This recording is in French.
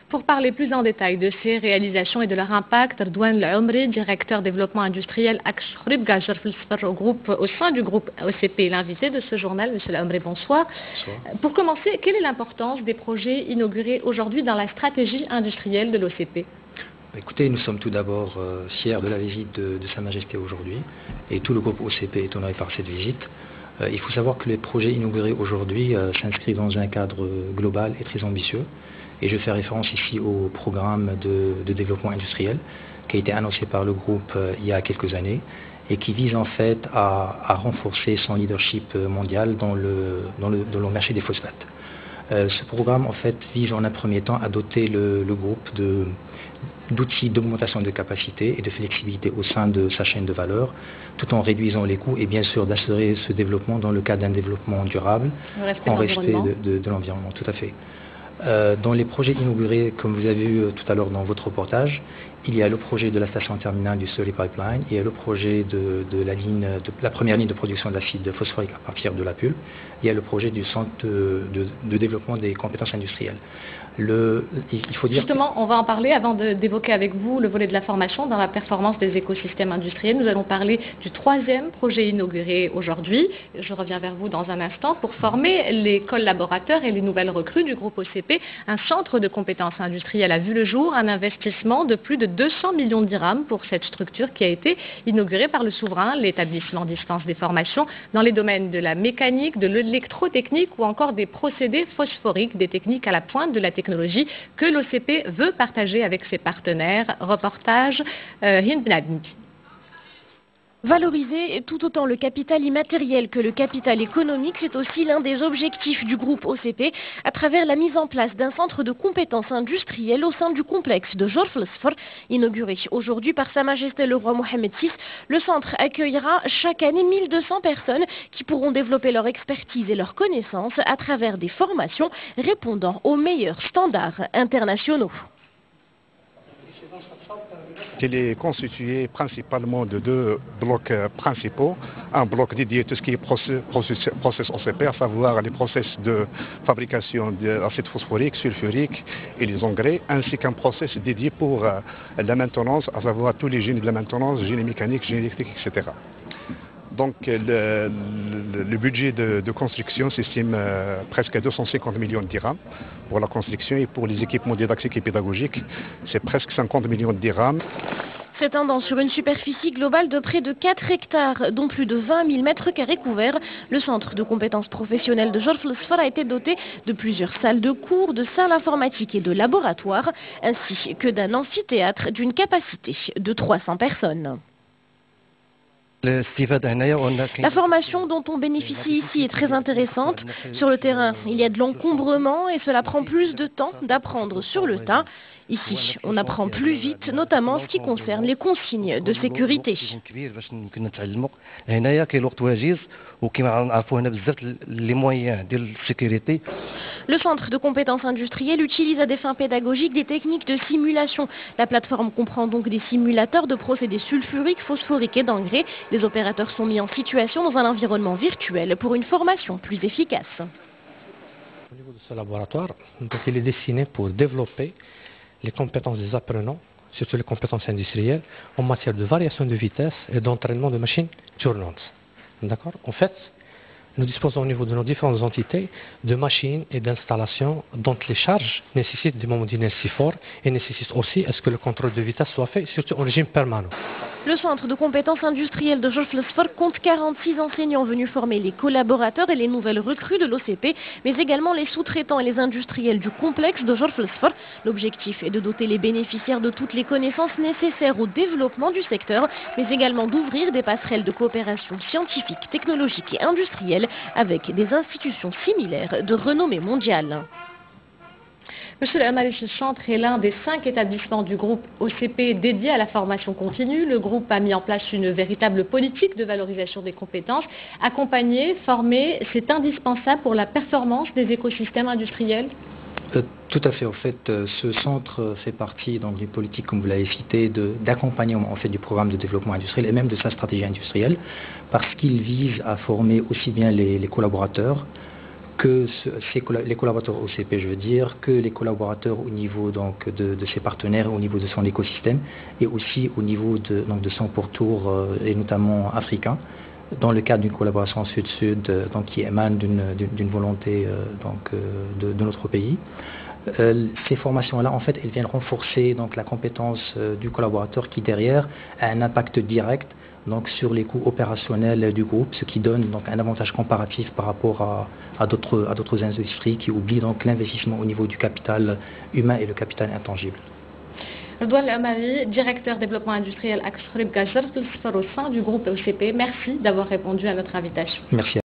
Pour parler plus en détail de ces réalisations et de leur impact, Redouane L'Omri, directeur développement industriel au sein du groupe OCP, l'invité de ce journal. Monsieur L'Omri, bonsoir. Pour commencer, quelle est l'importance des projets inaugurés aujourd'hui dans la stratégie industrielle de l'OCP? Écoutez, nous sommes tout d'abord fiers de la visite de Sa Majesté aujourd'hui, et tout le groupe OCP est honoré par cette visite. Il faut savoir que les projets inaugurés aujourd'hui s'inscrivent dans un cadre global et très ambitieux, et je fais référence ici au programme de développement industriel qui a été annoncé par le groupe il y a quelques années et qui vise en fait à renforcer son leadership mondial dans le marché des phosphates. Ce programme en fait vise en un premier temps à doter le groupe d'outils d'augmentation de capacité et de flexibilité au sein de sa chaîne de valeur, tout en réduisant les coûts et bien sûr d'assurer ce développement dans le cadre d'un développement durable, en respect de l'environnement, tout à fait. Dans les projets inaugurés, comme vous avez vu tout à l'heure dans votre reportage, il y a le projet de la station terminale du Slurry Pipeline, il y a le projet de la première ligne de production d'acide phosphorique à partir de la pulpe, il y a le projet du centre de développement des compétences industrielles. Il faut dire Justement, on va en parler avant d'évoquer avec vous le volet de la formation dans la performance des écosystèmes industriels. Nous allons parler du troisième projet inauguré aujourd'hui. Je reviens vers vous dans un instant pour former les collaborateurs et les nouvelles recrues du groupe OCP. Un centre de compétences industrielles a vu le jour, un investissement de plus de 200 millions de dirhams pour cette structure qui a été inaugurée par le souverain. L'établissement dispense des formations dans les domaines de la mécanique, de l'électrotechnique ou encore des procédés phosphoriques, des techniques à la pointe de la technologie que l'OCP veut partager avec ses partenaires. Reportage Hind Benadni. Valoriser tout autant le capital immatériel que le capital économique, c'est aussi l'un des objectifs du groupe OCP à travers la mise en place d'un centre de compétences industrielles au sein du complexe de Jorf el-Sfar. Inauguré aujourd'hui par Sa Majesté le roi Mohamed VI, le centre accueillera chaque année 1200 personnes qui pourront développer leur expertise et leurs connaissances à travers des formations répondant aux meilleurs standards internationaux. Il est constitué principalement de deux blocs principaux. Un bloc dédié à tout ce qui est process OCP, à savoir les process de fabrication d'acide phosphorique, sulfurique et les engrais, ainsi qu'un process dédié pour la maintenance, à savoir tous les génies de la maintenance, génie mécanique, génie électrique, etc. Donc le budget de construction s'estime presque à 250 millions de dirhams pour la construction, et pour les équipements didactiques et pédagogiques, c'est presque 50 millions de dirhams. S'étendant sur une superficie globale de près de 4 hectares, dont plus de 20 000 mètres carrés couverts, le centre de compétences professionnelles de Jorf el-Sfar a été doté de plusieurs salles de cours, de salles informatiques et de laboratoires, ainsi que d'un amphithéâtre d'une capacité de 300 personnes. La formation dont on bénéficie ici est très intéressante. Sur le terrain, il y a de l'encombrement et cela prend plus de temps d'apprendre sur le tas. Ici, on apprend plus vite, notamment en ce qui concerne les consignes de sécurité. Le centre de compétences industrielles utilise à des fins pédagogiques des techniques de simulation. La plateforme comprend donc des simulateurs de procédés sulfuriques, phosphoriques et d'engrais. Les opérateurs sont mis en situation dans un environnement virtuel pour une formation plus efficace. Au niveau de ce laboratoire, donc, il est destiné pour développer les compétences des apprenants, surtout les compétences industrielles, en matière de variation de vitesse et d'entraînement de machines tournantes. D'accord ? En fait, nous disposons au niveau de nos différentes entités de machines et d'installations dont les charges nécessitent des moments d'inertie forts et nécessitent aussi à ce que le contrôle de vitesse soit fait, surtout en régime permanent. Le centre de compétences industrielles de Jorf el-Sfar compte 46 enseignants venus former les collaborateurs et les nouvelles recrues de l'OCP, mais également les sous-traitants et les industriels du complexe de Jorf el-Sfar. L'objectif est de doter les bénéficiaires de toutes les connaissances nécessaires au développement du secteur, mais également d'ouvrir des passerelles de coopération scientifique, technologique et industrielle avec des institutions similaires de renommée mondiale. Monsieur L'Omri, ce centre est l'un des 5 établissements du groupe OCP dédié à la formation continue. Le groupe a mis en place une véritable politique de valorisation des compétences. Accompagner, former, c'est indispensable pour la performance des écosystèmes industriels? Tout à fait. En fait, ce centre fait partie donc, des politiques, comme vous l'avez cité, d'accompagnement en fait, du programme de développement industriel et même de sa stratégie industrielle, parce qu'il vise à former aussi bien les collaborateurs que les collaborateurs OCP, je veux dire, que les collaborateurs au niveau donc, de ses partenaires, au niveau de son écosystème, et aussi au niveau donc, de son pourtour, et notamment africain, dans le cadre d'une collaboration sud-sud qui émane d'une volonté de notre pays. Ces formations-là, en fait, elles viennent renforcer donc, la compétence du collaborateur qui, derrière, a un impact direct donc, sur les coûts opérationnels du groupe, ce qui donne donc, un avantage comparatif par rapport à d'autres industries qui oublient donc l'investissement au niveau du capital humain et le capital intangible. Redouane Amari, directeur développement industriel au sein du groupe OCP, merci d'avoir répondu à notre invitation. Merci.